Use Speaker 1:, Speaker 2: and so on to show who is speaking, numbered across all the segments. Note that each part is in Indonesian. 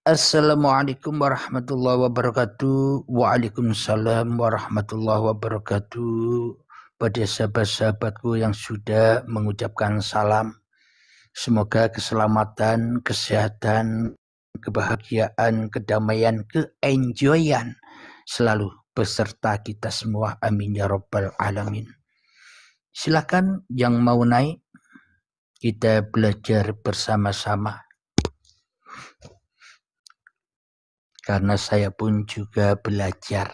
Speaker 1: Assalamualaikum warahmatullahi wabarakatuh. Waalaikumsalam warahmatullahi wabarakatuh. Pada sahabat-sahabatku yang sudah mengucapkan salam, semoga keselamatan, kesehatan, kebahagiaan, kedamaian, keenjoyan selalu beserta kita semua. Amin ya rabbal alamin. Silakan yang mau naik, kita belajar bersama-sama. Karena saya pun juga belajar.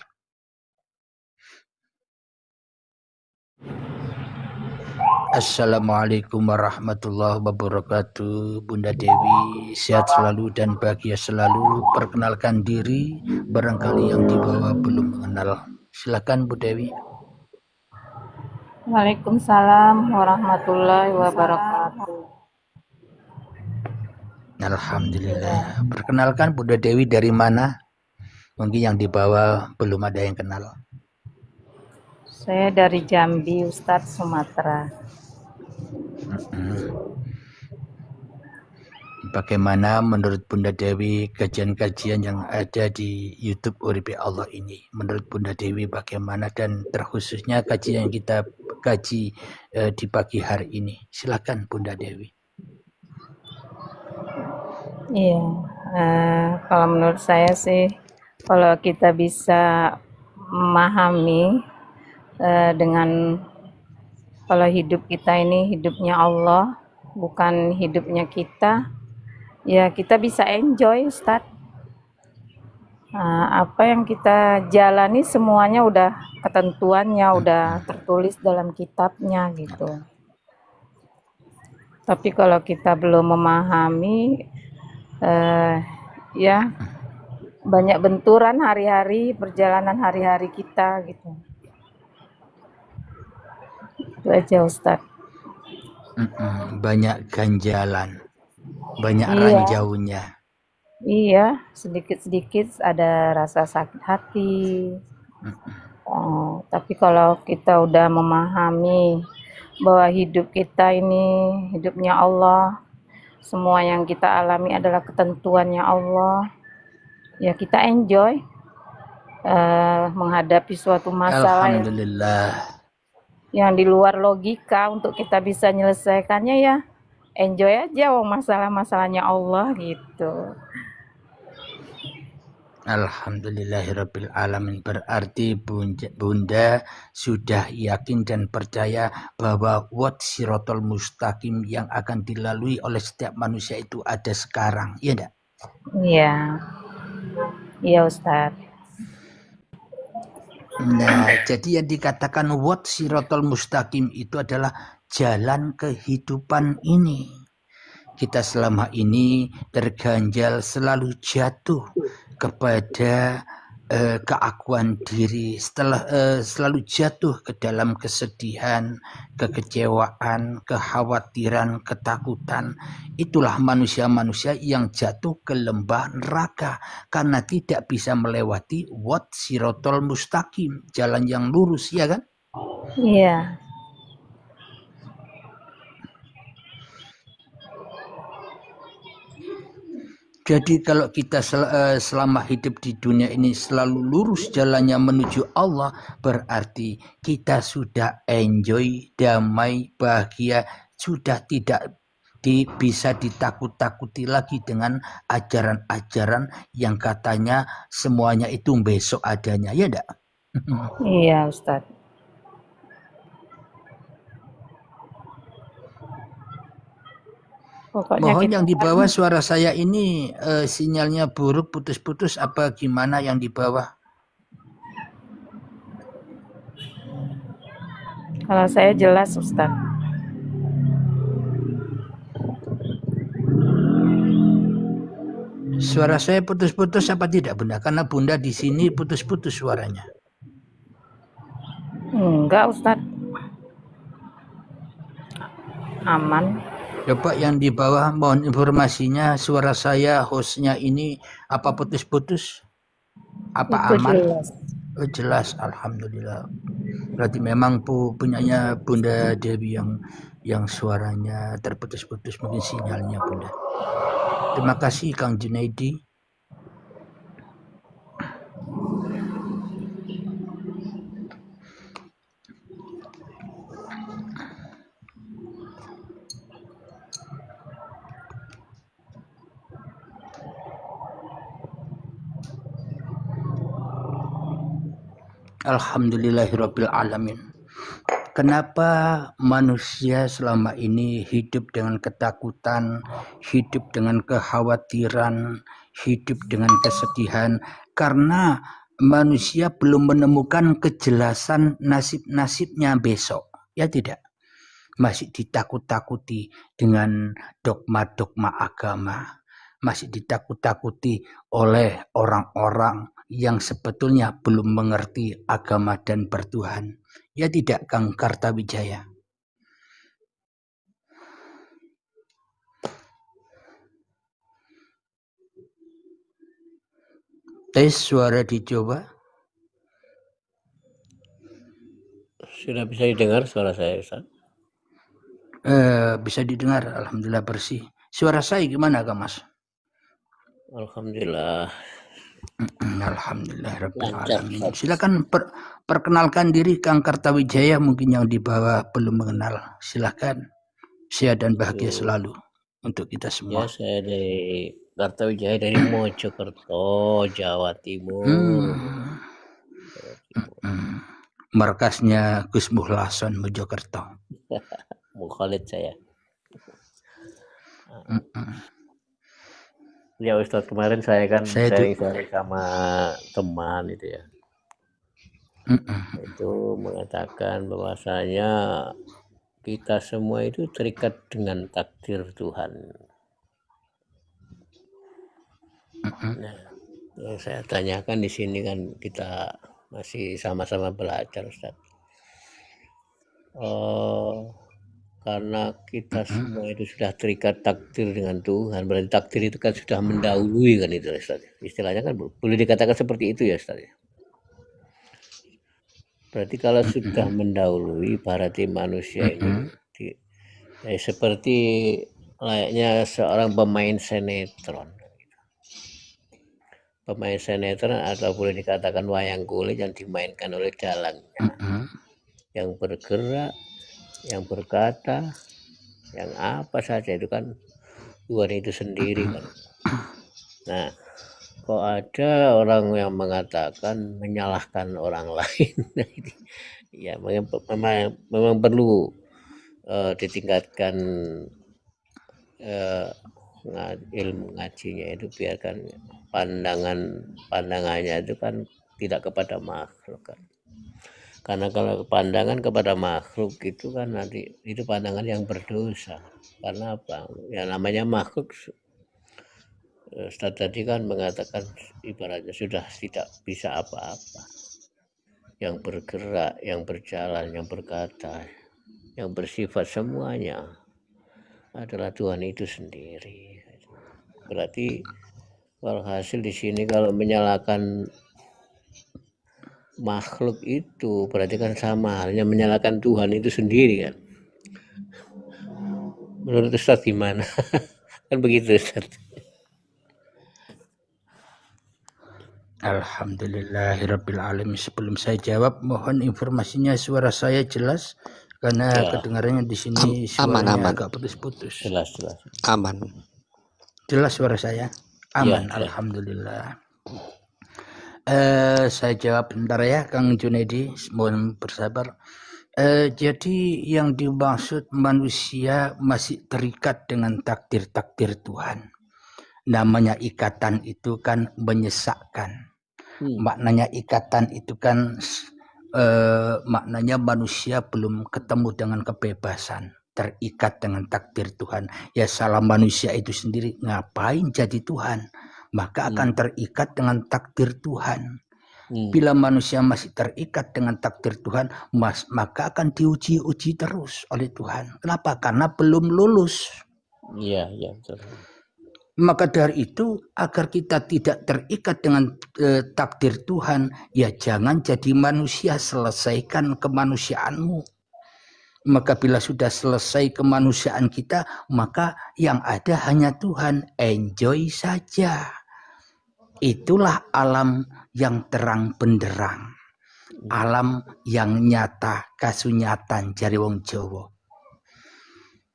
Speaker 1: Assalamualaikum warahmatullahi wabarakatuh. Bunda Dewi sehat selalu dan bahagia selalu. Perkenalkan diri, barangkali yang di bawah belum mengenal. Silakan Bu Dewi.
Speaker 2: Waalaikumsalam warahmatullahi wabarakatuh.
Speaker 1: Alhamdulillah. Perkenalkan Bunda Dewi dari mana? Mungkin yang di bawah belum ada yang kenal.
Speaker 2: Saya dari Jambi, Ustadz, Sumatera.
Speaker 1: Bagaimana menurut Bunda Dewi kajian-kajian yang ada di YouTube Uripi Allah ini? Menurut Bunda Dewi bagaimana, dan terkhususnya kajian yang kita kaji di pagi hari ini? Silakan Bunda Dewi.
Speaker 2: Iya, kalau menurut saya sih, kalau kita bisa memahami dengan kalau hidup kita ini hidupnya Allah, bukan hidupnya kita, ya kita bisa enjoy, Ustadz. Apa yang kita jalani semuanya udah ketentuannya, udah tertulis dalam kitabnya gitu. Tapi kalau kita belum memahami, ya banyak benturan hari-hari, perjalanan hari-hari kita gitu. Itu aja Ustadz.
Speaker 1: Banyak ganjalan, banyak
Speaker 2: Iya.
Speaker 1: ranjaunya.
Speaker 2: Iya, sedikit-sedikit ada rasa sakit hati. Tapi kalau kita udah memahami bahwa hidup kita ini hidupnya Allah, semua yang kita alami adalah ketentuannya Allah, ya kita enjoy menghadapi suatu masalah yang di luar logika. Untuk kita bisa menyelesaikannya, ya enjoy aja masalah-masalahnya Allah gitu.
Speaker 1: Alhamdulillahirabbil alamin. Berarti Bunda sudah yakin dan percaya bahwa siratal mustaqim yang akan dilalui oleh setiap manusia itu ada sekarang, iya enggak?
Speaker 2: Iya. Iya Ustadz.
Speaker 1: Nah, jadi yang dikatakan siratal mustaqim itu adalah jalan kehidupan ini. Kita selama ini terganjal selalu jatuh kepada keakuan diri, selalu jatuh ke dalam kesedihan, kekecewaan, kekhawatiran, ketakutan. Itulah manusia-manusia yang jatuh ke lembah neraka karena tidak bisa melewati siratal mustaqim, jalan yang lurus, ya kan?
Speaker 2: Iya.
Speaker 1: Jadi kalau kita selama hidup di dunia ini selalu lurus jalannya menuju Allah, berarti kita sudah enjoy, damai, bahagia, sudah tidak bisa ditakut-takuti lagi dengan ajaran-ajaran yang katanya semuanya itu besok adanya, ya enggak?
Speaker 2: Iya Ustadz. Pokoknya
Speaker 1: Mohon yang di bawah suara saya ini sinyalnya buruk, putus-putus apa gimana yang di bawah?
Speaker 2: Kalau saya jelas Ustadz.
Speaker 1: Suara saya putus-putus apa tidak Bunda? Karena Bunda di sini putus-putus suaranya.
Speaker 2: Enggak Ustadz. Aman.
Speaker 1: Coba yang di bawah mohon informasinya, suara saya hostnya ini apa putus-putus? Apa
Speaker 2: itu
Speaker 1: aman?
Speaker 2: Jelas.
Speaker 1: Oh, jelas, alhamdulillah. Berarti memang punyanya Bunda Dewi yang suaranya terputus-putus, mungkin sinyalnya Bunda. Terima kasih Kang Junaidi. Alhamdulillahirabbil alamin. Kenapa manusia selama ini hidup dengan ketakutan, hidup dengan kekhawatiran, hidup dengan kesedihan? Karena manusia belum menemukan kejelasan nasib-nasibnya besok. Ya tidak? Masih ditakut-takuti dengan dogma-dogma agama. Masih ditakut-takuti oleh orang-orang yang sebetulnya belum mengerti agama dan bertuhan. Ya tidak, Kang Kartawijaya? Tes suara dicoba.
Speaker 3: Sudah bisa didengar suara saya, Ustaz?
Speaker 1: Bisa didengar, alhamdulillah bersih. Suara saya gimana, Kak Mas?
Speaker 3: Alhamdulillah.
Speaker 1: Alhamdulillahirabbil alamin. Silakan perkenalkan diri, Kang Kartawijaya, mungkin yang di bawah belum mengenal. Silakan. Sehat dan bahagia selalu untuk kita semua.
Speaker 3: Ya, saya dari Kartawijaya, dari Mojokerto, Jawa Timur.
Speaker 1: Markasnya Gus Muhlason, Mojokerto.
Speaker 3: Mukhalid saya. Ya Ustadz, kemarin saya kan sharing sama teman itu ya. Itu mengatakan bahwasanya kita semua itu terikat dengan takdir Tuhan. Nah, yang saya tanyakan di sini kan kita masih sama-sama belajar, Ustadz. Karena kita semua itu sudah terikat takdir dengan Tuhan, berarti takdir itu kan sudah mendahului kan itu, Ustaz. Istilahnya kan boleh dikatakan seperti itu ya, Ustaz. Berarti kalau sudah mendahului, berarti manusia ini seperti layaknya seorang pemain sinetron. Pemain sinetron atau boleh dikatakan wayang kulit yang dimainkan oleh dalangnya, yang bergerak, yang berkata, yang apa saja itu kan Tuhan itu sendiri kan. Nah, kok ada orang yang mengatakan menyalahkan orang lain, ya memang perlu ditingkatkan ilmu ngajinya itu, biarkan pandangannya itu kan tidak kepada makhluk kan. Karena kalau pandangan kepada makhluk itu kan nanti itu pandangan yang berdosa. Karena apa? Ya namanya makhluk, Ustaz tadi kan mengatakan ibaratnya sudah tidak bisa apa-apa. Yang bergerak, yang berjalan, yang berkata, yang bersifat semuanya adalah Tuhan itu sendiri. Berarti walhasil di sini kalau menyalahkan makhluk itu berarti kan sama halnya menyalahkan Tuhan itu sendiri kan. Menurut Ustaz gimana? Kan begitu, Ustaz.
Speaker 1: Alhamdulillahirabbil alamin. Sebelum saya jawab, mohon informasinya suara saya jelas karena kedengarannya di sini suaranya agak putus-putus.
Speaker 3: Jelas.
Speaker 1: Aman. Jelas suara saya? Aman, ya, alhamdulillah. Saya jawab bentar ya, Kang Junedi, mohon bersabar. Jadi yang dimaksud manusia masih terikat dengan takdir-takdir Tuhan. Namanya ikatan itu kan menyesakkan. Maknanya ikatan itu kan maknanya manusia belum ketemu dengan kebebasan, terikat dengan takdir Tuhan. Ya salah manusia itu sendiri, ngapain jadi Tuhan? Maka akan terikat dengan takdir Tuhan. Bila manusia masih terikat dengan takdir Tuhan, maka akan diuji-uji terus oleh Tuhan. Kenapa? Karena belum lulus.
Speaker 3: Iya, betul.
Speaker 1: Maka dari itu, agar kita tidak terikat dengan takdir Tuhan, ya jangan jadi manusia, selesaikan kemanusiaanmu. Maka bila sudah selesai kemanusiaan kita, maka yang ada hanya Tuhan. Enjoy saja. Itulah alam yang terang benderang, alam yang nyata, kasunyatan jari wong Jawa.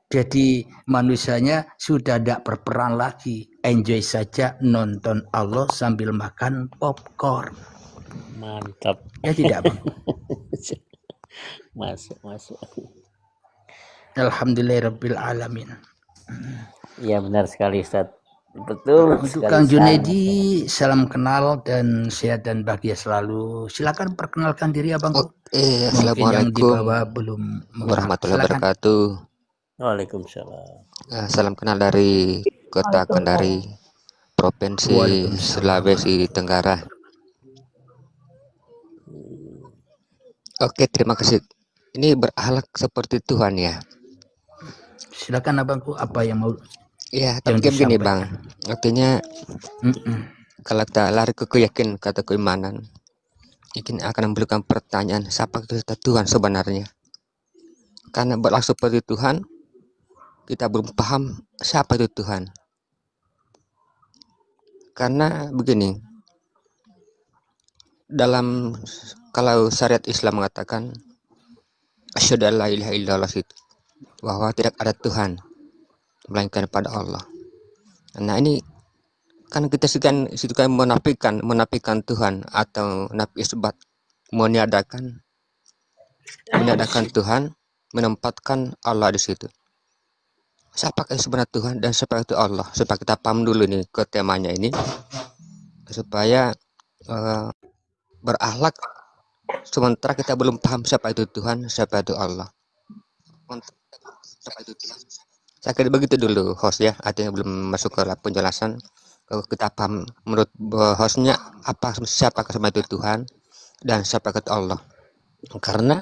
Speaker 1: Jadi manusianya sudah tidak berperan lagi, enjoy saja nonton Allah sambil makan popcorn.
Speaker 3: Mantap.
Speaker 1: Ya tidak, Bang?
Speaker 3: Masuk.
Speaker 1: Alhamdulillahirabbil alamin.
Speaker 3: Iya benar sekali Ustaz. Betul
Speaker 1: Untuk
Speaker 3: sekali.
Speaker 1: Kang Junaidi, salam kenal dan sehat dan bahagia selalu. Silakan perkenalkan diri Abangku. Mungkin yang di bawah belum
Speaker 4: warahmatullahi wabarakatuh.
Speaker 3: Waalaikumsalam.
Speaker 4: Salam kenal dari Kota Kendari, Provinsi Sulawesi Tenggara. Oke, terima kasih. Ini berakhlak seperti Tuhan ya.
Speaker 1: Silakan Abangku, apa yang mau?
Speaker 4: Ya, tapi begini Bang. Artinya kalau kita lari ke keyakinan kata keimanan, ini akan memberikan pertanyaan siapa itu Tuhan sebenarnya. Karena berlaku seperti Tuhan, kita belum paham siapa itu Tuhan. Karena begini, dalam kalau syariat Islam mengatakan asyhadu alla ilaha illallah, itu bahwa tidak ada Tuhan melainkan pada Allah. Nah ini kan kita sekian menafikan Tuhan atau nafi isbat, meniadakan Tuhan, menempatkan Allah di situ. Siapakah sebenarnya Tuhan dan siapa itu Allah? Supaya kita paham dulu nih ke temanya ini, supaya berakhlak sementara kita belum paham siapa itu Tuhan, siapa itu Allah. Saya kira begitu dulu host ya, artinya belum masuk ke penjelasan. Kalau kita paham menurut hostnya siapa sama itu Tuhan dan siapa itu Allah. Karena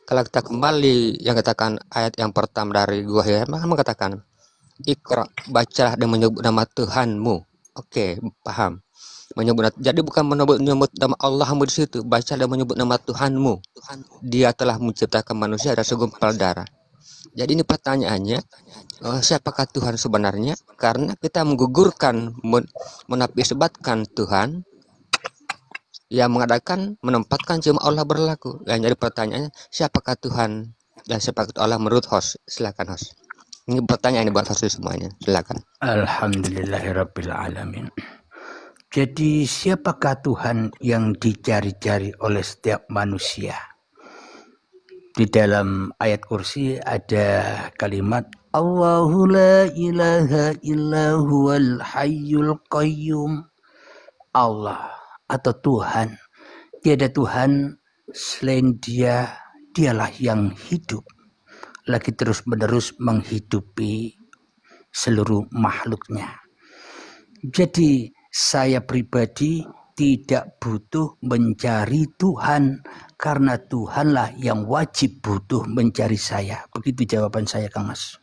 Speaker 4: kalau kita kembali yang katakan ayat yang pertama dari gua ya, maka mengatakan Iqra, bacalah dan menyebut nama Tuhanmu. Oke, paham. Jadi bukan menyebut nama Allahmu di situ, baca dan menyebut nama Tuhanmu. Dia telah menciptakan manusia dari segumpal darah. Jadi ini pertanyaannya, siapakah Tuhan sebenarnya? Karena kita menggugurkan, menafisbatkan Tuhan yang mengadakan, menempatkan cuma Allah berlaku. Dan jadi pertanyaannya, siapakah Tuhan dan siapakah Allah menurut host? Silakan host. Ini pertanyaan ini buat host semuanya. Silakan.
Speaker 1: Alhamdulillahirabbil alamin. Jadi siapakah Tuhan yang dicari-cari oleh setiap manusia? Di dalam ayat kursi ada kalimat Allahu la ilaha illa huwal hayyul qayyum. Allah atau Tuhan, tiada Tuhan selain Dia, Dialah yang hidup, lagi terus-menerus menghidupi seluruh makhluknya. Jadi saya pribadi tidak butuh mencari Tuhan, karena Tuhanlah yang wajib butuh mencari saya. Begitu jawaban saya, Kang Mas.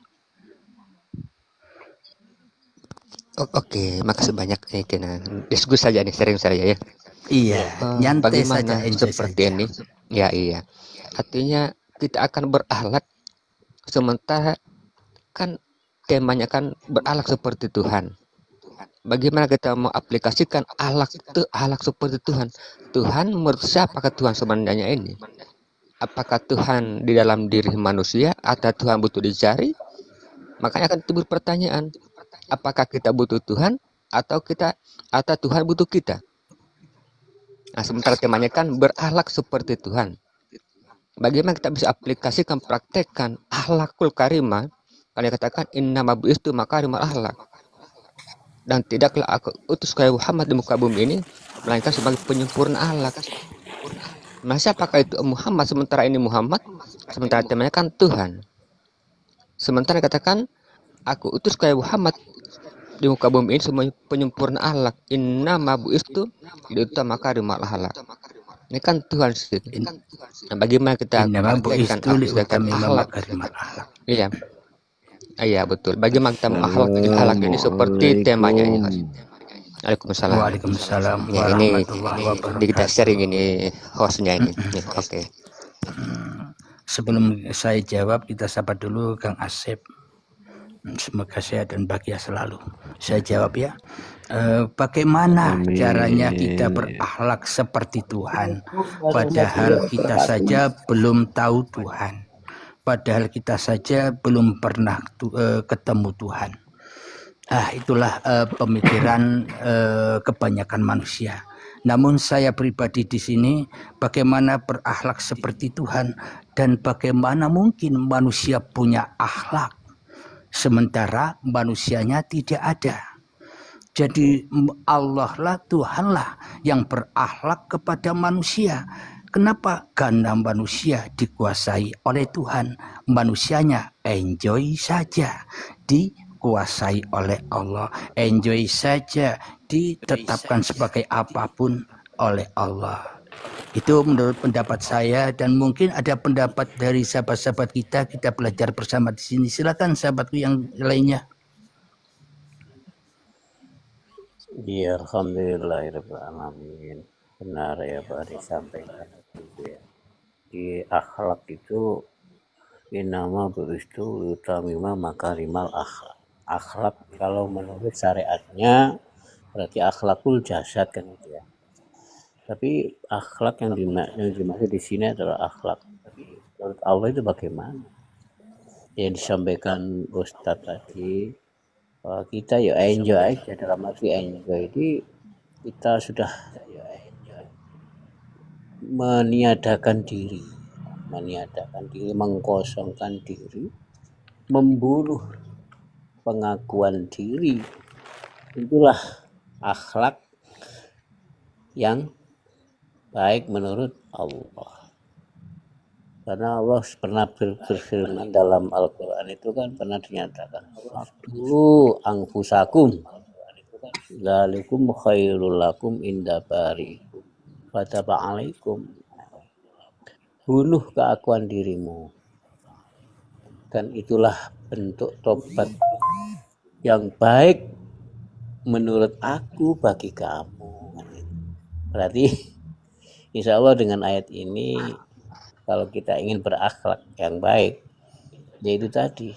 Speaker 4: Oke, makasih banyak nih, diskusi saja nih, sharing saya ya.
Speaker 1: Iya, nyantai
Speaker 4: bagaimana
Speaker 1: saja,
Speaker 4: seperti saja. Ini? Ya iya. Artinya kita akan berakhlak, sementara kan temanya kan berakhlak seperti Tuhan. Bagaimana kita mau aplikasikan akhlak seperti Tuhan? Tuhan menurut siapakah Tuhan sebenarnya ini? Apakah Tuhan di dalam diri manusia atau Tuhan butuh dicari? Makanya akan timbul pertanyaan, apakah kita butuh Tuhan atau Tuhan butuh kita? Nah, sementara temanya kan berakhlak seperti Tuhan. Bagaimana kita bisa aplikasikan, praktekkan akhlakul karimah? Kalau katakan innama bu'istu makarimal akhlak. Dan tidaklah aku utus ke Muhammad di muka bumi ini melainkan sebagai penyempurna akhlak. Nah, siapakah itu Muhammad? Sementara ini Muhammad, sementara temanya kan Tuhan. Sementara katakan aku utus ke Muhammad di muka bumi ini sebagai penyempurna akhlak. Innama bu'istu liutama makarimal akhlak. Ini kan Tuhan sendiri. Nah, bagaimana kita praktekkan akhlak? Iya. Iya betul. Bagaimana kita akhlak ini seperti temanya ini. Waalaikumsalam.
Speaker 1: Waalaikumsalam.
Speaker 4: Ya, ini kita sharing ini hostnya ini. Oke.
Speaker 1: Sebelum saya jawab, kita sapa dulu Kang Asep. Semoga sehat dan bahagia selalu. Saya jawab ya. Bagaimana caranya kita berakhlak seperti Tuhan, padahal kita saja belum tahu Tuhan. Padahal kita saja belum pernah ketemu Tuhan. Itulah pemikiran kebanyakan manusia. Namun saya pribadi di sini bagaimana berakhlak seperti Tuhan dan bagaimana mungkin manusia punya akhlak sementara manusianya tidak ada. Jadi Allah lah, Tuhan lah yang berakhlak kepada manusia. Kenapa? Karena manusia dikuasai oleh Tuhan. Manusianya enjoy saja, dikuasai oleh Allah. Enjoy saja, ditetapkan sebagai apapun oleh Allah. Itu menurut pendapat saya, dan mungkin ada pendapat dari sahabat-sahabat kita belajar bersama di sini. Silakan sahabatku yang lainnya.
Speaker 3: Iya, alhamdulillahirobbilalamin. Benar ya Pak disampaikan itu ya. Di akhlak itu inama beristu utamima makarimal akhlak. Akhlak kalau menurut syariatnya berarti akhlakul jasad kan itu ya. Tapi akhlak yang dimaksud di sini adalah akhlak. Menurut Allah itu bagaimana? Yang disampaikan Ustadz tadi, kita ya enjoy aja, dalam arti enjoy itu kita sudah meniadakan diri, mengkosongkan diri, membunuh pengakuan diri. Itulah akhlak yang baik menurut Allah. Karena Allah pernah berfirman dalam Al-Quran itu kan pernah dinyatakan, "Faqtulu anfusakum, dzalikum khairul lakum inda bariikum, fataba alaikum." Bunuh keakuan dirimu, dan itulah bentuk tobat yang baik menurut aku bagi kamu. Berarti insya Allah dengan ayat ini, kalau kita ingin berakhlak yang baik, yaitu tadi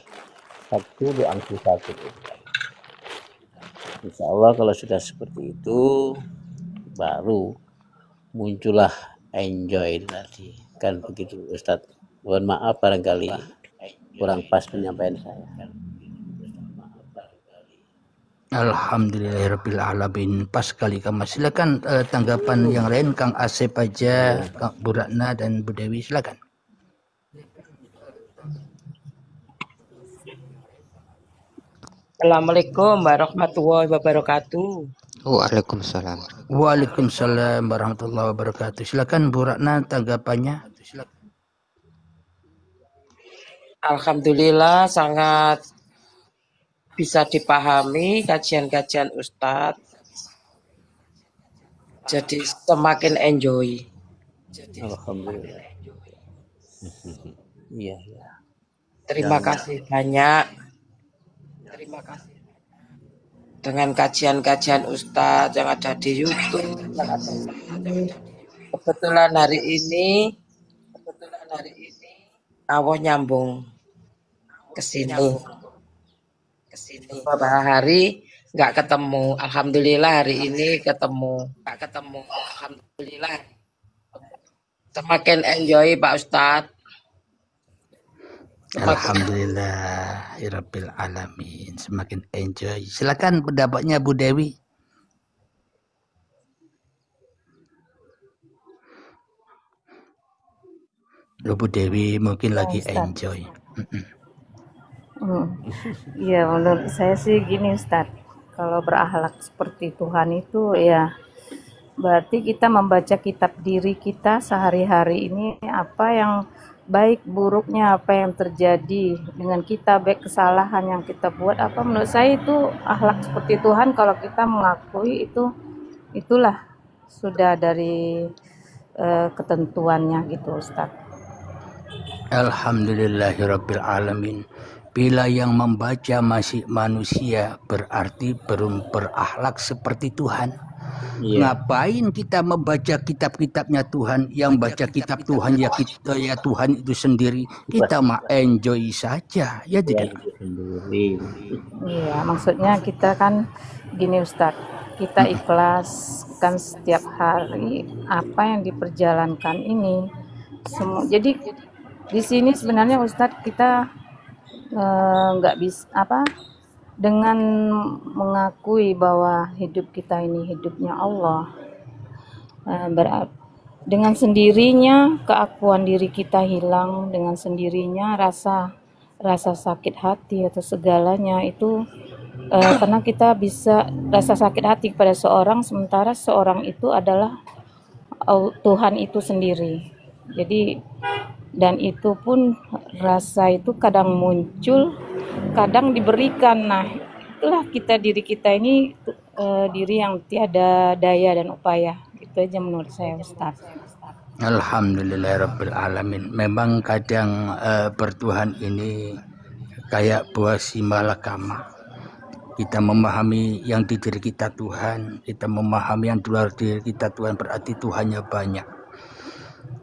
Speaker 3: faqtulu anfusakum. Insya Allah kalau sudah seperti itu, baru muncullah enjoy tadi. Kan begitu Ustadz. Mohon maaf barangkali kurang pas penyampaian saya.
Speaker 1: Alhamdulillahirrabbilalamin. Pas sekali Kang Mas. Silakan tanggapan yang lain, Kang Asep aja, Kang Bu Ratna dan Bu Dewi, silakan.
Speaker 5: Assalamualaikum warahmatullahi wabarakatuh.
Speaker 4: Waalaikumsalam.
Speaker 1: Waalaikumsalam warahmatullahi wabarakatuh. Silakan Bu Ratna tanggapannya.
Speaker 5: Alhamdulillah sangat bisa dipahami kajian-kajian Ustadz. Jadi semakin enjoy.
Speaker 3: Alhamdulillah. Iya.
Speaker 5: Terima kasih banyak. Dengan kajian-kajian Ustadz yang ada di YouTube. Kebetulan hari ini Allah nyambung ke sini. Beberapa hari nggak ketemu. Alhamdulillah hari ini ketemu. Alhamdulillah. Semakin enjoy Pak Ustadz.
Speaker 1: Alhamdulillahirabbil alamin. Semakin enjoy. Silakan pendapatnya Bu Dewi. Bu Dewi mungkin lagi enjoy.
Speaker 2: Iya, menurut saya sih gini Ustadz, kalau berakhlak seperti Tuhan itu ya berarti kita membaca kitab diri kita sehari-hari ini, apa yang baik buruknya, apa yang terjadi dengan kita, baik kesalahan yang kita buat, apa menurut saya itu akhlak seperti Tuhan. Kalau kita mengakui itulah sudah dari ketentuannya gitu Ustadz.
Speaker 1: Alhamdulillahirabbil alamin. Bila yang membaca masih manusia berarti belum berakhlak seperti Tuhan. Ngapain kita membaca kitab-kitabnya Tuhan? Yang baca kitab Tuhan ya kita, ya Tuhan itu sendiri. Kita mah enjoy saja, ya tidak?
Speaker 2: Iya, maksudnya kita kan gini Ustadz, kita ikhlas kan setiap hari apa yang diperjalankan ini. Jadi di sini sebenarnya Ustadz kita nggak bisa dengan mengakui bahwa hidup kita ini hidupnya Allah, Dengan sendirinya keakuan diri kita hilang, dengan sendirinya rasa sakit hati atau segalanya itu karena kita bisa rasa sakit hati kepada seorang sementara seorang itu adalah Tuhan itu sendiri. Jadi dan itu pun rasa itu kadang muncul, kadang diberikan. Nah, itulah diri kita ini diri yang tiada daya dan upaya. Itu aja menurut saya, Ustaz.
Speaker 1: Alhamdulillahirabbil alamin. Memang kadang bertuhan ini kayak buah simalakama. Kita memahami yang di diri kita Tuhan, kita memahami yang di luar diri kita Tuhan, berarti Tuhannya banyak.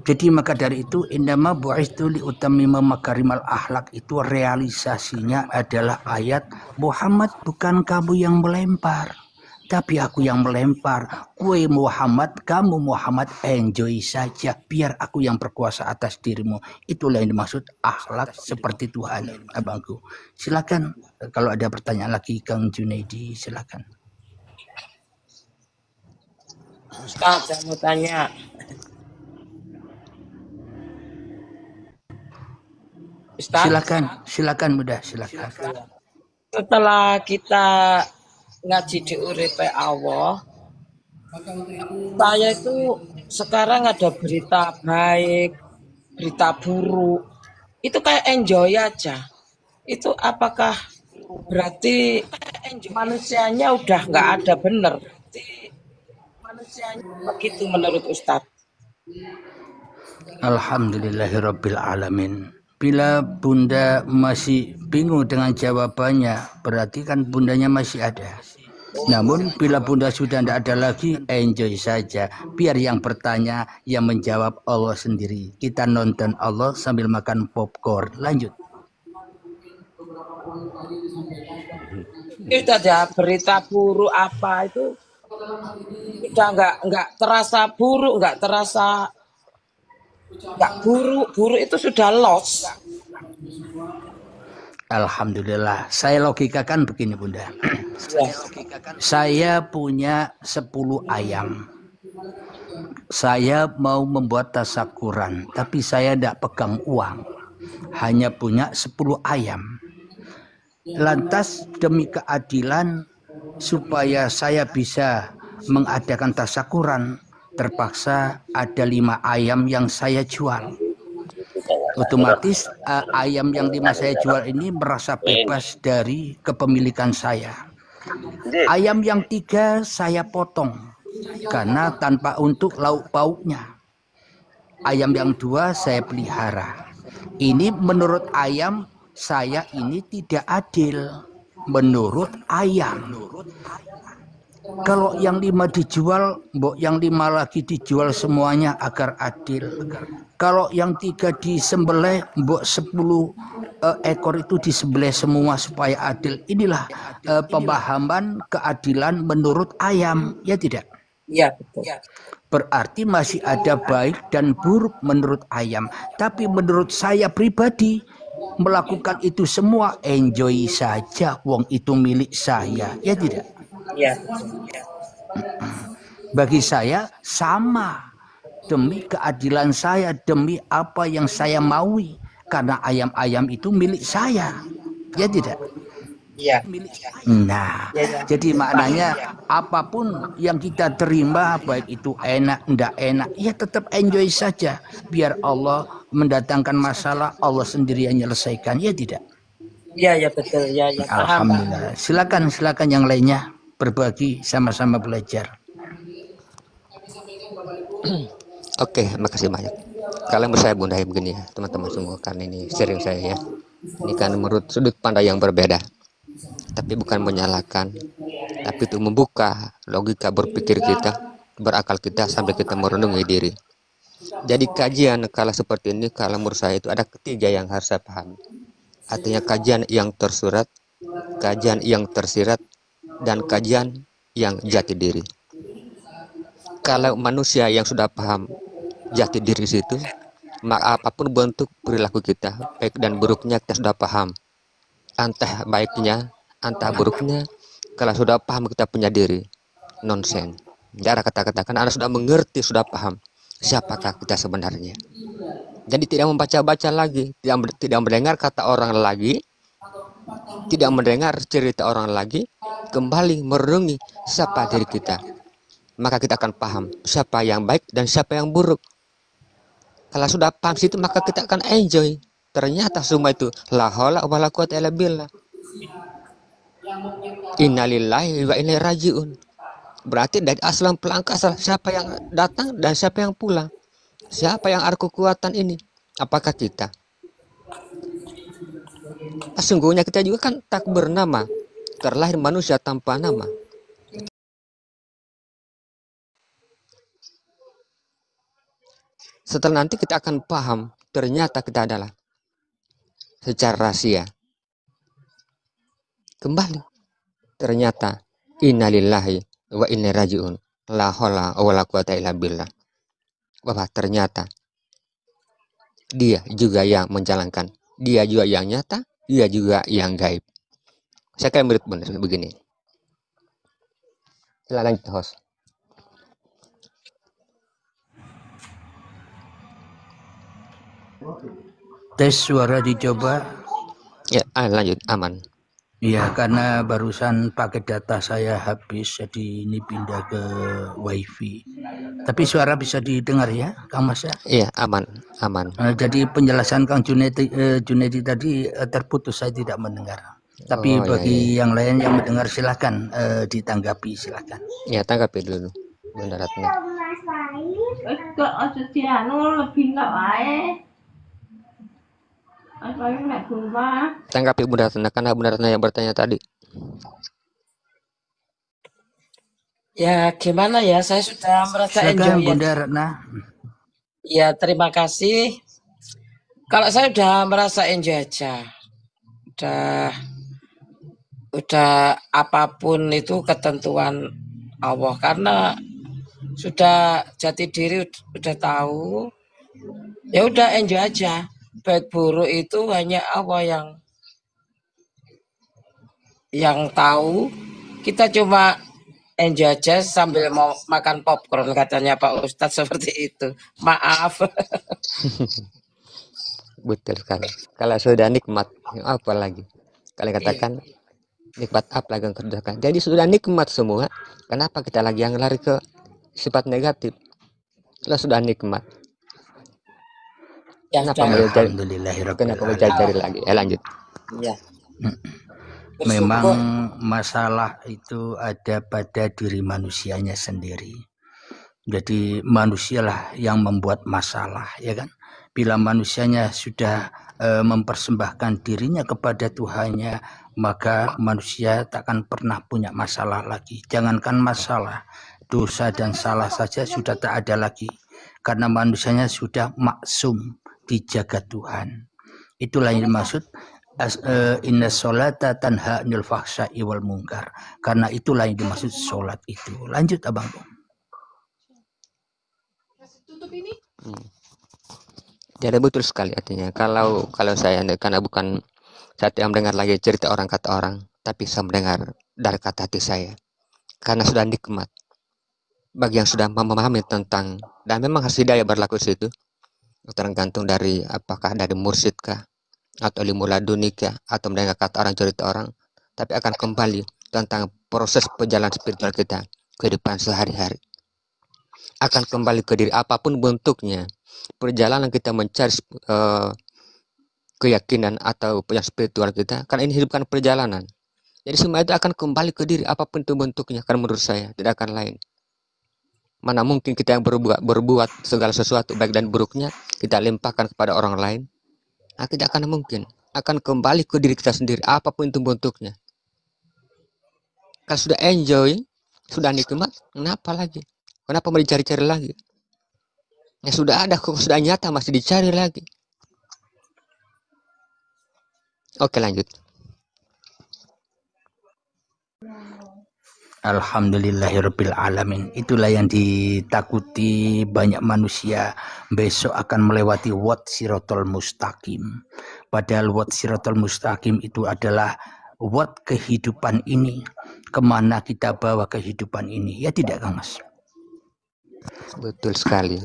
Speaker 1: Jadi maka dari itu indama bu'istu li utammima makarimal akhlak, itu realisasinya adalah ayat Muhammad bukan kamu yang melempar, tapi aku yang melempar. Kue Muhammad, kamu Muhammad enjoy saja, biar aku yang berkuasa atas dirimu. Itulah yang dimaksud akhlak seperti Tuhan, abangku. Silakan kalau ada pertanyaan lagi, Kang Junaidi, silakan.
Speaker 5: Ustaz, saya mau tanya. Ustaz?
Speaker 1: Silakan mudah, silakan.
Speaker 5: Setelah kita ngaji di uripe Allah, saya itu sekarang ada berita baik, berita buruk, itu kayak enjoy aja. Itu apakah berarti manusianya udah nggak ada bener? Begitu menurut Ustadz.
Speaker 1: Alhamdulillahirabbil alamin. Bila bunda masih bingung dengan jawabannya, berarti kan bundanya masih ada. Namun bila bunda sudah tidak ada lagi, enjoy saja. Biar yang bertanya, yang menjawab Allah sendiri. Kita nonton Allah sambil makan popcorn. Lanjut.
Speaker 5: Itu ada berita buruk apa itu udah nggak terasa buruk, nggak terasa nggak buruk itu sudah loss.
Speaker 1: Alhamdulillah. Saya logikakan begini bunda. Saya punya 10 ayam. Saya mau membuat tasakuran, tapi saya tidak pegang uang. Hanya punya 10 ayam. Lantas demi keadilan supaya saya bisa mengadakan tasakuran, terpaksa ada 5 ayam yang saya jual. Otomatis ayam yang 5 saya jual ini merasa bebas dari kepemilikan saya. Ayam yang 3 saya potong karena tanpa untuk lauk pauknya. Ayam yang 2 saya pelihara. Ini menurut ayam saya ini tidak adil. Menurut ayam. Kalau yang 5 dijual, yang 5 lagi dijual semuanya agar adil. Kalau yang 3 disembelih, 10 ekor itu disembelih semua supaya adil. Inilah pemahaman keadilan menurut ayam, ya tidak?
Speaker 5: Iya, betul.
Speaker 1: Berarti masih ada baik dan buruk menurut ayam. Tapi menurut saya pribadi, melakukan itu semua enjoy saja, wong itu milik saya, ya tidak?
Speaker 5: Iya.
Speaker 1: Bagi saya sama, demi keadilan saya, demi apa yang saya maui, karena ayam-ayam itu milik saya, ya tidak?
Speaker 5: Iya.
Speaker 1: Nah, jadi maknanya apapun yang kita terima, baik itu enak, enggak enak, ya tetap enjoy saja. Biar Allah mendatangkan masalah, Allah sendiri yang menyelesaikan, ya tidak?
Speaker 5: Iya, ya betul, ya paham.
Speaker 1: Alhamdulillah. Silakan yang lainnya berbagi, sama-sama belajar.
Speaker 4: Oke, makasih banyak. Kalau menurut saya bunda begini ya, teman-teman semua, karena ini sharing saya ya. Ini kan menurut sudut pandang yang berbeda. Tapi bukan menyalahkan, tapi itu membuka logika berpikir kita, berakal kita sampai kita merenungi diri. Jadi kajian kalau seperti ini, kalau menurut saya itu ada 3 yang harus saya pahami. Artinya kajian yang tersurat, kajian yang tersirat, dan kajian yang jati diri. Kalau manusia yang sudah paham jati diri situ, maka apapun bentuk perilaku kita, baik dan buruknya kita sudah paham. Entah baiknya, entah buruknya, kalau sudah paham kita punya diri, nonsen. Cara kata-katakan Anda sudah mengerti, sudah paham siapakah kita sebenarnya. Jadi tidak membaca-baca lagi, tidak mendengar kata orang lagi, tidak mendengar cerita orang lagi, kembali merenungi siapa diri kita. Maka kita akan paham siapa yang baik dan siapa yang buruk. Kalau sudah paham situ, maka kita akan enjoy. Ternyata semua itu la haula wala quwata illa billah. Innalillahi wa inna ilaihi rajiun. Berarti dari asal pelangkah siapa yang datang dan siapa yang pulang. Siapa yang ada kekuatan ini? Apakah kita? Sesungguhnya kita juga kan tak bernama. Terlahir manusia tanpa nama. Setelah nanti kita akan paham, ternyata kita adalah secara rahasia. Kembali, ternyata innalillahi wa inna ilaihi rajiun. La haula wala quwata illa billah. Bahwa ternyata dia juga yang menjalankan, dia juga yang nyata, dia juga yang gaib. Saya kayak menurut benar begini. Silakan host.
Speaker 1: Tes suara dicoba.
Speaker 4: Ya, lanjut, aman.
Speaker 1: Ya, karena barusan pakai data saya habis, jadi ini pindah ke wifi. Tapi suara bisa didengar ya, Kang Mas ya?
Speaker 4: Iya, aman.
Speaker 1: Jadi penjelasan Kang Junedi tadi terputus, saya tidak mendengar. Tapi bagi yang lain yang mendengar silakan ditanggapi, silakan.
Speaker 4: Ya, tanggapi dulu, Bunda Ratna. Tanggapi Bunda Ratna, karena Bunda Ratna yang bertanya tadi.
Speaker 5: Ya gimana ya, saya sudah merasa enjoy ya.
Speaker 1: Bunda Ratna.
Speaker 5: Ya terima kasih. Kalau saya udah merasa enjoy aja. Udah apapun itu ketentuan Allah, karena sudah jati diri, udah tahu. Ya udah enjoy aja. Baik buruk itu hanya Allah yang tahu. Kita cuma enjoy aja sambil mau makan popcorn, katanya Pak Ustadz seperti itu. Maaf.
Speaker 4: Betul sekali. Kalau sudah nikmat, apa lagi? Kalian katakan nikmat apa lagi yang kerjakan? Jadi sudah nikmat semua. Kenapa kita lagi yang lari ke sifat negatif? Kalau sudah nikmat.
Speaker 5: Ya,
Speaker 4: kenapa mencari lagi? Lanjut.
Speaker 5: Ya.
Speaker 1: Memang masalah itu ada pada diri manusianya sendiri. Jadi manusialah yang membuat masalah, ya kan? Bila manusianya sudah mempersembahkan dirinya kepada Tuhannya, maka manusia takkan pernah punya masalah lagi. Jangankan masalah, dosa dan salah saja sudah tak ada lagi, karena manusianya sudah maksum, dijaga Tuhan. Itulah yang dimaksud inna sholata tanha 'anil fahsya'i wal munkar. Karena itulah yang dimaksud sholat itu. Lanjut Abang.
Speaker 4: Jadi betul sekali artinya. Kalau saya, karena bukan saya tidak mendengar lagi cerita orang kata orang, tapi saya mendengar dari kata hati saya. Karena sudah nikmat. Bagi yang sudah memahami tentang, dan memang harus hidayah berlaku situ. Tergantung dari apakah dari mursyidkah atau ilmu ladunikah atau mendengar kata orang, cerita orang, tapi akan kembali tentang proses perjalanan spiritual kita, kehidupan sehari-hari. Akan kembali ke diri apapun bentuknya. Perjalanan kita mencari keyakinan atau yang spiritual kita, karena ini hidupkan perjalanan. Jadi semua itu akan kembali ke diri apapun itu bentuknya, karena menurut saya tidak akan lain. Mana mungkin kita yang berbuat segala sesuatu baik dan buruknya kita limpahkan kepada orang lain? Nah, tidak akan mungkin. Akan kembali ke diri kita sendiri apapun itu bentuknya. Kalau sudah enjoy, sudah nikmat, kenapa lagi? Kenapa mau dicari-cari lagi? Ya sudah ada, kok sudah nyata masih dicari lagi. Oke, lanjut.
Speaker 1: Alhamdulillahirabbil alamin. Itulah yang ditakuti banyak manusia, besok akan melewati wat siratal mustaqim. Padahal wat siratal mustaqim itu adalah wat kehidupan ini. Kemana kita bawa kehidupan ini? Ya tidak, Kang Mas?
Speaker 4: Betul sekali,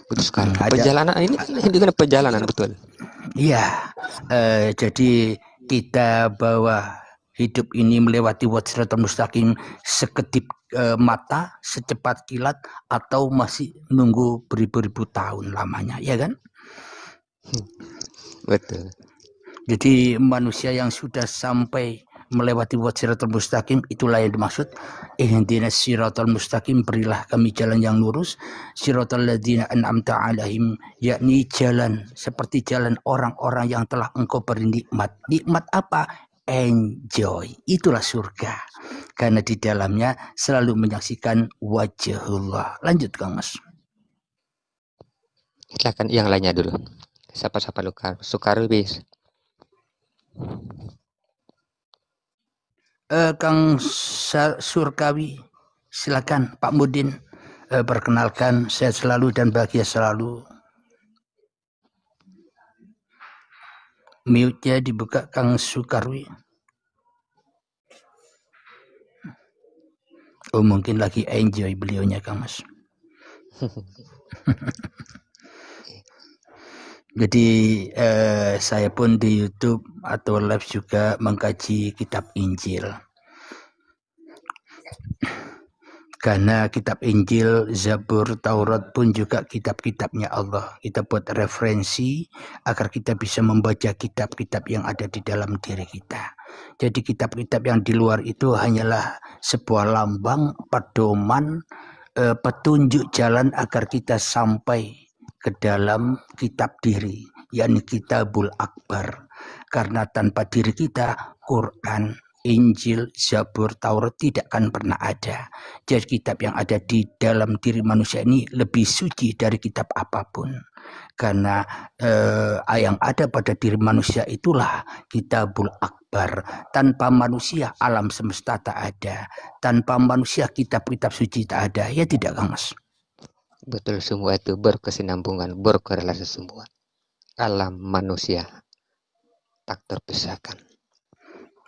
Speaker 4: betul sekali.
Speaker 1: Ada,
Speaker 4: Perjalanan ini kan perjalanan, betul.
Speaker 1: iya. Jadi kita bawa hidup ini melewati siratal mustaqim sekedip mata, secepat kilat, atau masih nunggu beribu-ribu tahun lamanya, ya kan?
Speaker 4: Betul.
Speaker 1: Jadi manusia yang sudah sampai melewati siratal mustaqim, itulah yang dimaksud ihdinas siratal mustaqim, berilah kami jalan yang lurus, siratal ladzina an'amta alaihim, yakni jalan seperti jalan orang-orang yang telah engkau beri nikmat. Nikmat apa? Enjoy, itulah surga, karena di dalamnya selalu menyaksikan wajahullah. Lanjut Kang Mas.
Speaker 4: Silakan yang lainnya dulu. Siapa Sukaru bis.
Speaker 1: Kang Surkawi, silakan Pak Mudin, perkenalkan, sehat selalu dan bahagia selalu. Mute-nya dibuka Kang Sukarwi. Oh, mungkin lagi enjoy beliaunya Kang Mas. Jadi saya pun di YouTube atau live juga mengkaji kitab Injil. Karena kitab Injil, Zabur, Taurat pun juga kitab-kitabnya Allah. Kita buat referensi agar kita bisa membaca kitab-kitab yang ada di dalam diri kita. Jadi kitab-kitab yang di luar itu hanyalah sebuah lambang, pedoman, petunjuk jalan agar kita sampai ke dalam kitab diri, yakni Kitabul Akbar. Karena tanpa diri kita, Quran, Injil, Zabur, Taurat tidak akan pernah ada. Jadi kitab yang ada di dalam diri manusia ini lebih suci dari kitab apapun. Karena yang ada pada diri manusia itulah Kitabul Akbar. Tanpa manusia alam semesta tak ada. Tanpa manusia kitab-kitab suci tak ada. Ya tidak Kang Mas?
Speaker 4: Betul, semua itu berkesinambungan, berkorelasi semua. Alam manusia tak terpisahkan.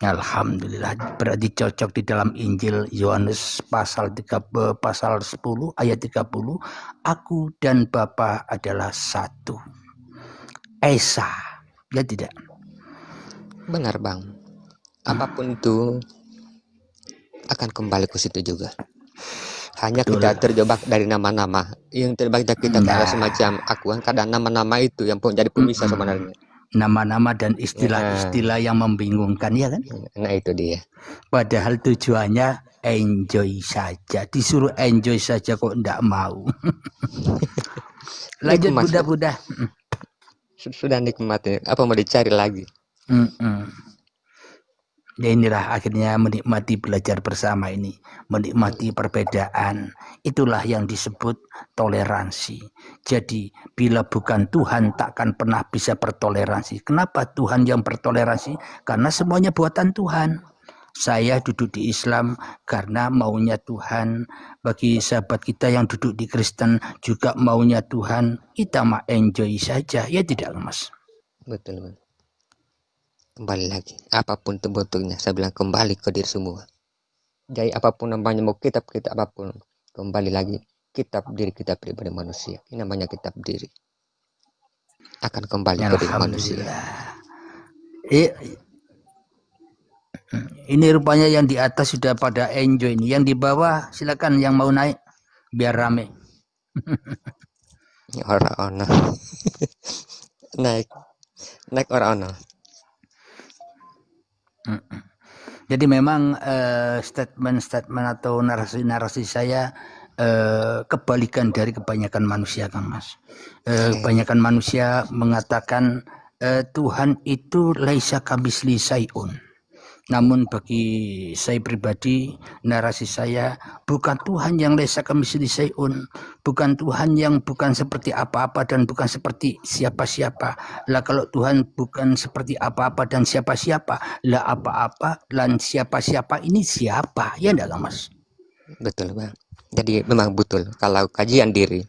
Speaker 1: Alhamdulillah, berarti cocok di dalam Injil Yohanes pasal 10 ayat 30, aku dan Bapa adalah satu. Esa, ya tidak?
Speaker 4: Benar Bang, apapun itu akan kembali ke situ juga. Hanya
Speaker 1: Betul.
Speaker 4: Kita terjebak dari nama-nama yang terbaik kita ada semacam akuan, kadang nama-nama itu yang menjadi pemisah sebenarnya.
Speaker 1: Nama-nama dan istilah-istilah yang membingungkan, ya kan?
Speaker 4: Nah itu dia.
Speaker 1: Padahal tujuannya enjoy saja. Disuruh enjoy saja kok enggak mau. Lanjut Buddha.
Speaker 4: Sudah nikmat, apa mau dicari lagi?
Speaker 1: Ya inilah akhirnya menikmati belajar bersama ini, menikmati perbedaan. Itulah yang disebut toleransi. Jadi bila bukan Tuhan takkan pernah bisa bertoleransi. Kenapa Tuhan yang bertoleransi? Karena semuanya buatan Tuhan. Saya duduk di Islam karena maunya Tuhan. Bagi sahabat kita yang duduk di Kristen juga maunya Tuhan. Kita mah enjoy saja, ya tidak Mas?
Speaker 4: Betul. Kembali lagi, apapun bentuknya, saya bilang kembali ke diri semua. Jadi apapun namanya, mau kitab apapun, kembali lagi kitab diri kita pribadi manusia. Ini namanya kitab diri. Akan kembali ke diri manusia.
Speaker 1: Ini rupanya yang di atas sudah pada enjoy ini. Yang di bawah silakan yang mau naik biar rame.
Speaker 4: Orang-orang naik orang-orang.
Speaker 1: Jadi memang statement-statement atau narasi-narasi saya kebalikan dari kebanyakan manusia Kang Mas. Kebanyakan manusia mengatakan Tuhan itu laisa kamitslihi syai'un. Namun bagi saya pribadi, narasi saya bukan Tuhan yang laisa kamitslihi syai'un, bukan Tuhan yang bukan seperti apa-apa dan bukan seperti siapa-siapa. Lah kalau Tuhan bukan seperti apa-apa dan siapa-siapa, lah apa-apa dan siapa-siapa ini siapa? Ya enggak Mas?
Speaker 4: Betul Bang. Jadi memang betul kalau kajian diri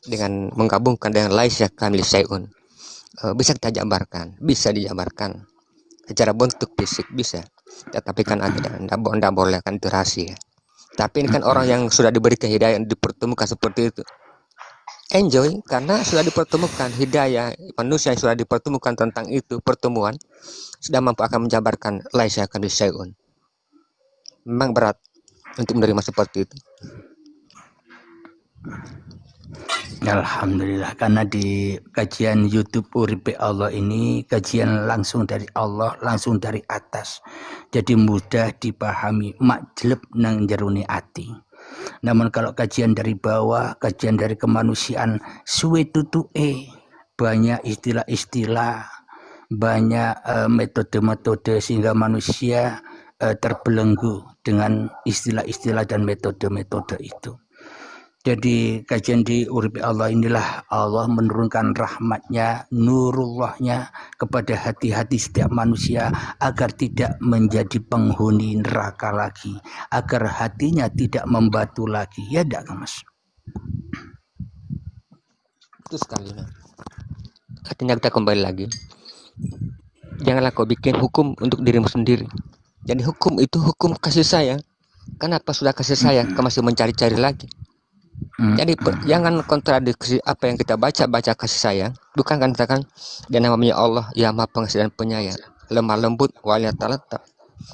Speaker 4: dengan menggabungkan dengan laisa kamitslihi syai'un, bisa kita jabarkan, bisa dijabarkan secara bentuk fisik bisa, tetapi kan tidak boleh kan itu rahasia. Tapi ini kan orang yang sudah diberikan hidayah, dipertemukan seperti itu, enjoy karena sudah dipertemukan hidayah. Manusia yang sudah dipertemukan tentang itu, pertemuan sudah mampu akan menjabarkan laisa akan disyai'un. Memang berat untuk menerima seperti itu.
Speaker 1: Alhamdulillah, karena di kajian YouTube Uripe Allah ini kajian langsung dari Allah, langsung dari atas, jadi mudah dipahami, majleb nang jerone ati. Namun kalau kajian dari bawah, kajian dari kemanusiaan, suwe tutuke, banyak istilah-istilah, banyak metode-metode sehingga manusia terbelenggu dengan istilah-istilah dan metode-metode itu. Jadi kajian di Uripe Allah inilah Allah menurunkan rahmatnya, nurullahnya kepada hati-hati setiap manusia agar tidak menjadi penghuni neraka lagi, agar hatinya tidak membatu lagi. Ya enggak, Mas?
Speaker 4: Itu sekali. Artinya kita kembali lagi. Janganlah kau bikin hukum untuk dirimu sendiri. Jadi hukum itu hukum kasih sayang. Kenapa sudah kasih sayang, kau masih mencari-cari lagi? Jadi jangan kontradiksi apa yang kita baca kasih sayang. Bukan kan katakan dan namanya Allah yang Maha Pengasih dan Penyayang, lemah lembut waliyatalataf.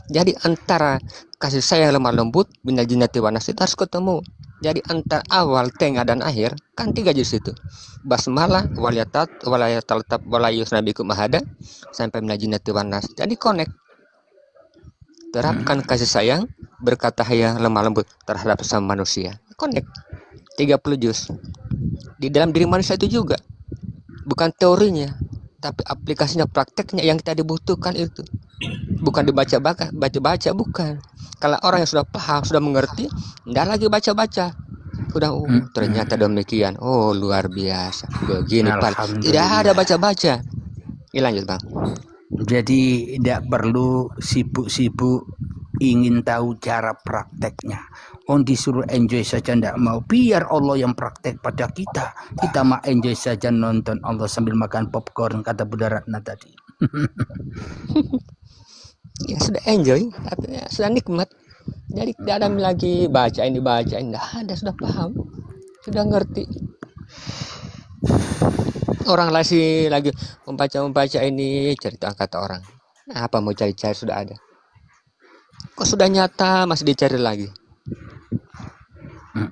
Speaker 4: Jadi antara kasih sayang lemah lembut minal jinnati wan nas itu harus ketemu. Jadi antara awal, tengah dan akhir kan 3 juz itu. Basmalah waliyatalataf walayusnabikum ahada sampai minal jinnati wan nas. Jadi connect. Terapkan kasih sayang, berkata yang lemah lembut terhadap sesama manusia. Connect. 30 juz di dalam diri manusia itu juga, bukan teorinya tapi aplikasinya, prakteknya yang kita dibutuhkan itu, bukan dibaca-baca, bukan. Kalau orang yang sudah paham, sudah mengerti, tidak lagi baca-baca, sudah ternyata demikian, oh luar biasa, begini Pak, tidak ada baca-baca. Ini lanjut Bang.
Speaker 1: Jadi tidak perlu sibuk-sibuk ingin tahu cara prakteknya. Disuruh enjoy saja tidak mau, biar Allah yang praktek pada kita. Kita mah enjoy saja nonton Allah sambil makan popcorn, kata Bunda Ratna tadi.
Speaker 4: Ya sudah enjoy, artinya sudah nikmat. Jadi tidak ada lagi baca ini, tidak ada, sudah paham, sudah ngerti. Orang lagi membaca ini cerita kata orang. Nah, apa mau cari-cari sudah ada. Kok sudah nyata masih dicari lagi.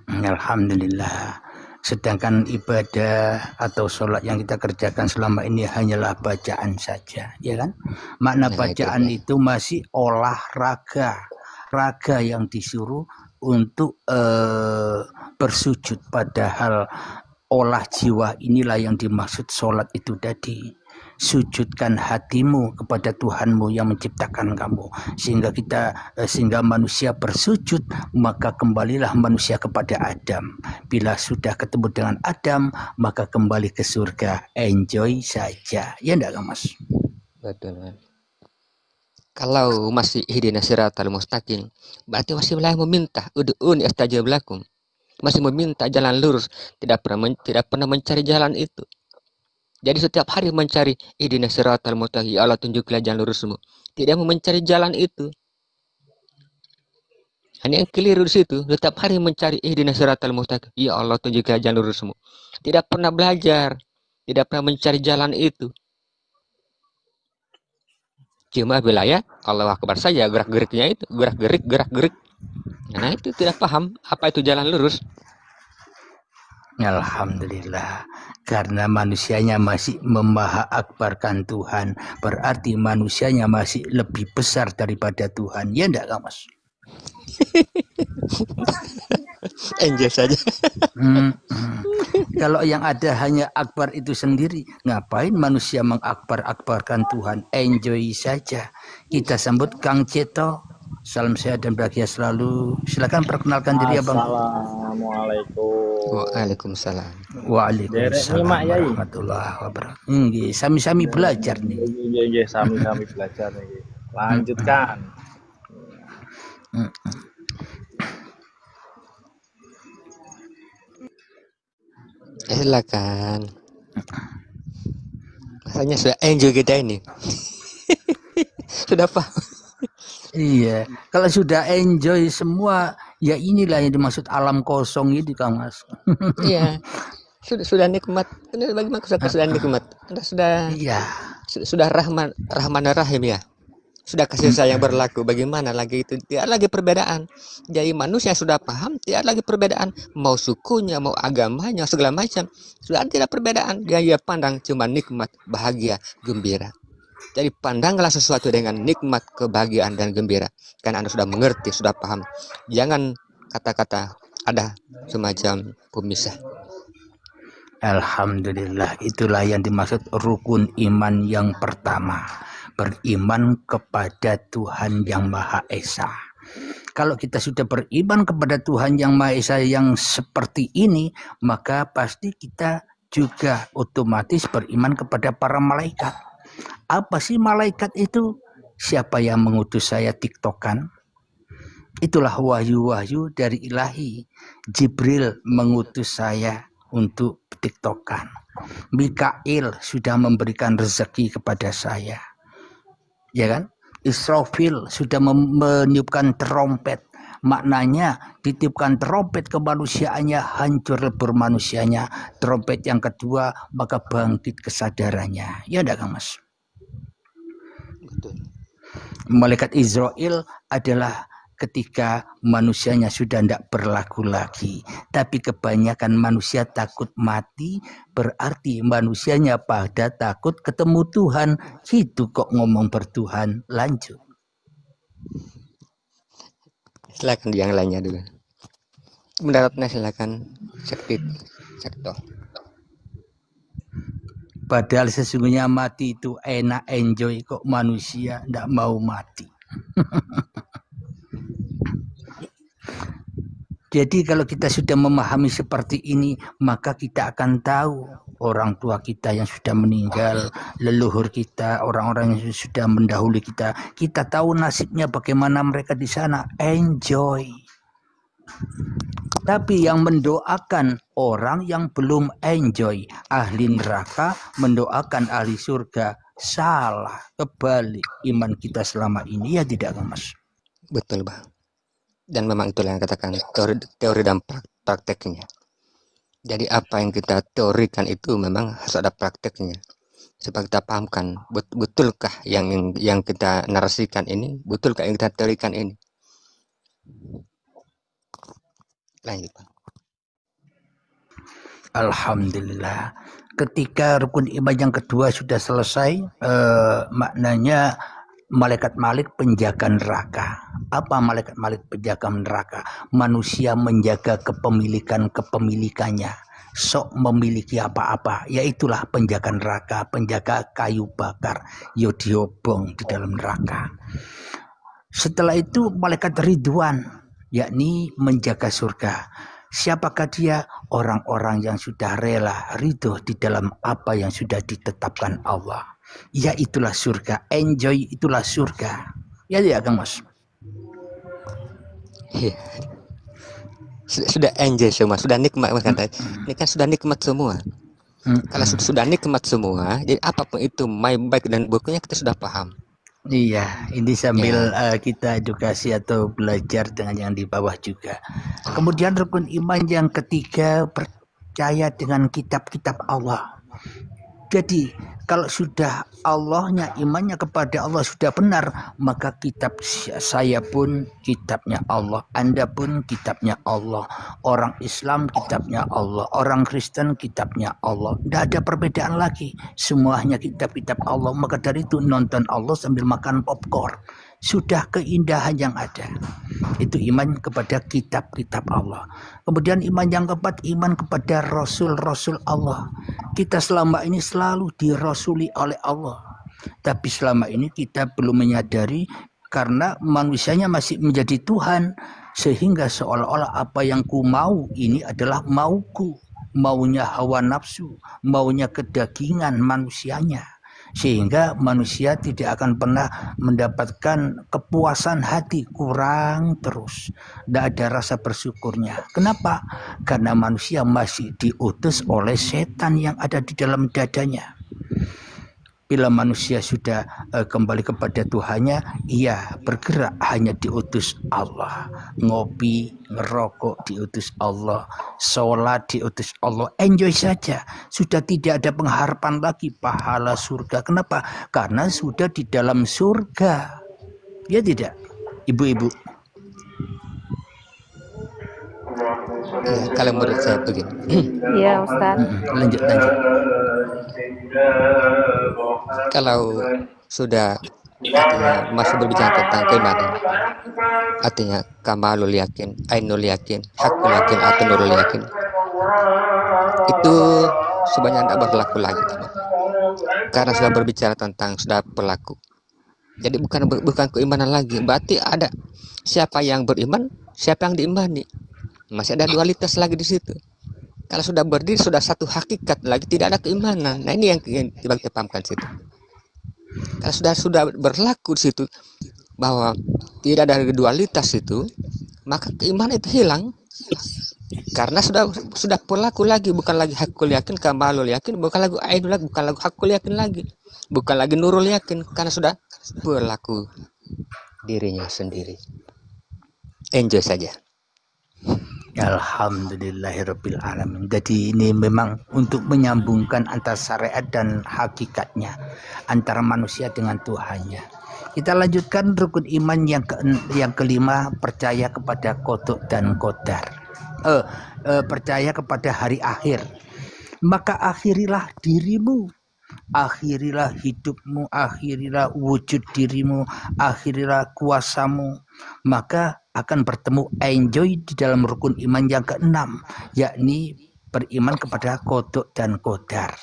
Speaker 1: Alhamdulillah. Sedangkan ibadah atau sholat yang kita kerjakan selama ini hanyalah bacaan saja, ya kan? Makna bacaan itu masih olahraga, raga yang disuruh untuk bersujud, padahal olah jiwa inilah yang dimaksud sholat itu tadi. Sujudkan hatimu kepada Tuhanmu yang menciptakan kamu, sehingga manusia bersujud, maka kembalilah manusia kepada Adam. Bila sudah ketemu dengan Adam, maka kembali ke surga, enjoy saja. Ya enggak Mas?
Speaker 4: Betul Mas. Kalau masih ihdinas siratal mustaqim, berarti masih meminta ud'uni astajib lakum, masih meminta jalan lurus, tidak pernah mencari jalan itu. Jadi setiap hari mencari ihdinas siratal mustaqim, ya Allah tunjuklah jalan lurusmu. Tidak mau mencari jalan itu. Hanya yang keliru di situ, setiap hari mencari ihdinas siratal mustaqim, ya Allah tunjuklah jalan lurusmu. Tidak pernah belajar, tidak pernah mencari jalan itu. Cuma wilayah Allah Akbar saja, gerak-geriknya itu, gerak-gerik. Nah itu tidak paham apa itu jalan lurus.
Speaker 1: Alhamdulillah, karena manusianya masih memaha akbarkan Tuhan, berarti manusianya masih lebih besar daripada Tuhan. Ya enggak Mas?
Speaker 4: Enjoy saja.
Speaker 1: Kalau yang ada hanya akbar itu sendiri, ngapain manusia mengakbar-akbarkan Tuhan? Enjoy saja. Kita sambut Kang Ceto. Salam sehat dan bahagia selalu. Silakan perkenalkan diri Abang.
Speaker 6: Assalamualaikum.
Speaker 4: Waalaikumsalam.
Speaker 1: Waalaikumsalam warahmatullahi wabarakatuh. Sami-sami belajar nih.
Speaker 6: Iya, sami-sami belajar nih. Lanjutkan.
Speaker 4: Silakan. Rasanya sudah enjoy kita ini. Sudah paham.
Speaker 1: Iya, kalau sudah enjoy semua, ya inilah yang dimaksud alam kosong itu, Kang Mas.
Speaker 4: Iya, sudah nikmat. Bagaimana sudah nikmat? Sudah
Speaker 1: Iya,
Speaker 4: sudah rahman rahim ya. Sudah kasih sayang berlaku. Bagaimana lagi itu? Tidak lagi perbedaan. Jadi manusia sudah paham, tidak lagi perbedaan. Mau sukunya, mau agamanya, segala macam. Sudah tidak perbedaan. Dia pandang cuma nikmat, bahagia, gembira. Jadi pandanglah sesuatu dengan nikmat, kebahagiaan, dan gembira. Karena Anda sudah mengerti, sudah paham. Jangan kata-kata ada semacam pemisah.
Speaker 1: alhamdulillah, itulah yang dimaksud rukun iman yang pertama. Beriman kepada Tuhan yang Maha Esa. Kalau kita sudah beriman kepada Tuhan yang Maha Esa yang seperti ini, maka pasti kita juga otomatis beriman kepada para malaikat. Apa sih malaikat itu? Siapa yang mengutus saya TikTokan? Itulah wahyu-wahyu dari ilahi. Jibril mengutus saya untuk TikTokan. Mikail sudah memberikan rezeki kepada saya. Ya kan? Israfil sudah meniupkan trompet. Maknanya ditiupkan trompet kemanusiaannya, hancur lebur manusianya. Trompet yang kedua, maka bangkit kesadarannya. Ya enggak, Kang Mas?
Speaker 4: Betul.
Speaker 1: Malaikat Israel adalah ketika manusianya sudah tidak berlaku lagi. Tapi kebanyakan manusia takut mati, berarti manusianya pada takut ketemu Tuhan. Gitu kok ngomong bertuhan. Lanjut.
Speaker 4: Silakan yang lainnya dulu. Mendaratnya silakan sektor.
Speaker 1: Padahal sesungguhnya mati itu enak, enjoy, kok manusia tidak mau mati. Jadi kalau kita sudah memahami seperti ini, maka kita akan tahu orang tua kita yang sudah meninggal, leluhur kita, orang-orang yang sudah mendahului kita. Kita tahu nasibnya bagaimana mereka di sana, enjoy. Tapi yang mendoakan orang yang belum enjoy, ahli neraka mendoakan ahli surga, salah, kebalik iman kita selama ini, ya tidak, Mas?
Speaker 4: Betul, Bang. Dan memang itulah yang katakan teori dan prakteknya. Jadi apa yang kita teorikan itu memang harus ada prakteknya. Supaya kita pahamkan, betulkah yang kita narasikan ini, betulkah yang kita teorikan ini. Lanjut, Pak.
Speaker 1: Alhamdulillah. Ketika rukun iman yang kedua sudah selesai, maknanya malaikat Malik penjaga neraka. Apa malaikat Malik penjaga neraka? Manusia menjaga kepemilikannya. Sok memiliki apa-apa, yaitulah penjaga neraka, penjaga kayu bakar, diobong di dalam neraka. Setelah itu malaikat Ridwan, yakni menjaga surga. Siapakah dia? Orang-orang yang sudah rela ridho di dalam apa yang sudah ditetapkan Allah. Ya itulah surga, enjoy itulah surga. Ya Kang Mas.
Speaker 4: Iya. Sudah enjoy semua, sudah nikmat, Mas kata. Ini kan sudah nikmat semua. Kalau sudah nikmat semua, jadi apapun itu baik dan buruknya kita sudah paham.
Speaker 1: Iya, ini sambil kita edukasi atau belajar dengan yang di bawah juga. Kemudian rukun iman yang ketiga, percaya dengan kitab-kitab Allah. Jadi kalau sudah Allahnya, imannya kepada Allah sudah benar, maka kitab saya pun kitabnya Allah, Anda pun kitabnya Allah, orang Islam kitabnya Allah, orang Kristen kitabnya Allah. Tidak ada perbedaan lagi, semuanya kitab-kitab Allah. Maka dari itu nonton Allah sambil makan popcorn, sudah keindahan yang ada. Itu iman kepada kitab-kitab Allah. Kemudian iman yang keempat, iman kepada Rasul-Rasul Allah. Kita selama ini selalu dirasuli oleh Allah, tapi selama ini kita belum menyadari karena manusianya masih menjadi Tuhan, sehingga seolah-olah apa yang ku mau ini adalah mauku, maunya hawa nafsu, maunya kedagingan manusianya, sehingga manusia tidak akan pernah mendapatkan kepuasan hati, kurang terus, tidak ada rasa bersyukurnya. Kenapa? Karena manusia masih diutus oleh setan yang ada di dalam dadanya. bila manusia sudah kembali kepada Tuhannya, ia bergerak hanya diutus Allah, ngopi, ngerokok diutus Allah, sholat diutus Allah, enjoy saja, sudah tidak ada pengharapan lagi pahala surga. Kenapa? Karena sudah di dalam surga, ya tidak, ibu-ibu?
Speaker 4: Ya, kalau menurut saya begini.
Speaker 2: Iya Ustaz.
Speaker 1: Lanjut.
Speaker 4: Kalau sudah masih berbicara tentang keimanan, artinya kamalul yakin, ainul yakin, hakul yakin, atau nurul yakin, itu sebenarnya tidak berlaku lagi, karena sudah berbicara tentang sudah berlaku. Jadi bukan keimanan lagi. Berarti ada siapa yang beriman, siapa yang diimani. Masih ada dualitas lagi di situ. Kalau sudah berdiri, sudah satu hakikat lagi, tidak ada keimanan. Nah, ini yang kita pahamkan situ. Kalau sudah berlaku di situ bahwa tidak ada dualitas itu, maka keimanan itu hilang. Karena sudah berlaku lagi, bukan lagi hakul yakin, kamalul yakin, bukan lagi ainul yakin, bukan lagi hakul yakin lagi, bukan lagi nurul yakin, karena sudah berlaku dirinya sendiri. Enjoy saja.
Speaker 1: Alhamdulillahirabbil alamin. Jadi ini memang untuk menyambungkan antara syariat dan hakikatnya, antara manusia dengan Tuhannya. Kita lanjutkan rukun iman yang kelima, percaya kepada qada dan qadar. Percaya kepada hari akhir. Maka akhirilah dirimu, akhirilah hidupmu, akhirilah wujud dirimu, akhirilah kuasamu, maka akan bertemu enjoy di dalam rukun iman yang keenam, yakni beriman kepada qada dan qadar.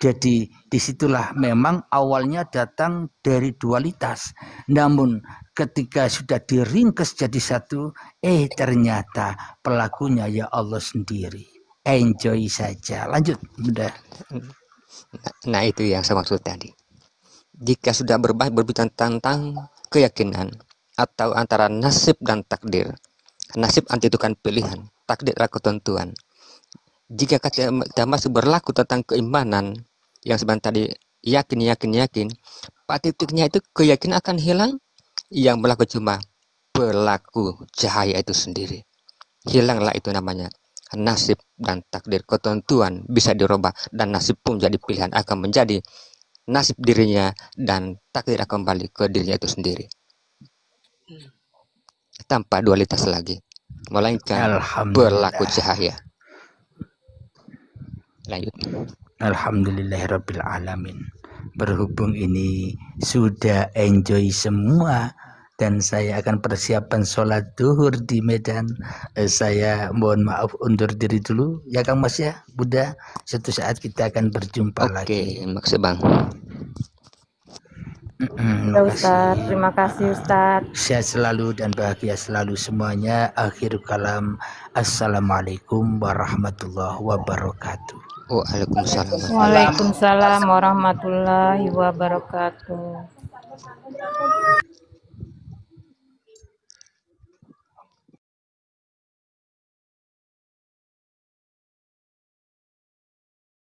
Speaker 1: Jadi disitulah memang awalnya datang dari dualitas, namun ketika sudah diringkas jadi satu, ternyata pelakunya ya Allah sendiri. Enjoy saja. Lanjut, Bunda.
Speaker 4: Nah, itu yang saya maksud tadi. Jika sudah berbicara tentang keyakinan atau antara nasib dan takdir. Nasib anti itu kan pilihan, takdir adalah ketentuan. Jika kita masih berlaku tentang keimanan yang sebenarnya tadi yakin, pada titiknya itu keyakinan akan hilang, yang berlaku cuma pelaku cahaya itu sendiri. Hilanglah itu namanya nasib dan takdir, ketentuan bisa dirubah, dan nasib pun jadi pilihan, akan menjadi nasib dirinya dan takdir akan kembali ke dirinya itu sendiri. Tanpa dualitas lagi, melainkan berlaku cahaya. Lanjut.
Speaker 1: Alhamdulillahirabbil alamin. Berhubung ini sudah enjoy semua dan saya akan persiapan sholat duhur di Medan, saya mohon maaf undur diri dulu ya Kang Mas ya. Bunda, suatu saat kita akan berjumpa lagi.
Speaker 4: Oke, maksud Bang.
Speaker 2: Ya Ustaz, terima kasih Ustaz.
Speaker 1: Sehat selalu dan bahagia selalu semuanya. Akhir kalam, assalamualaikum warahmatullahi wabarakatuh.
Speaker 2: Waalaikumsalam warahmatullahi wabarakatuh.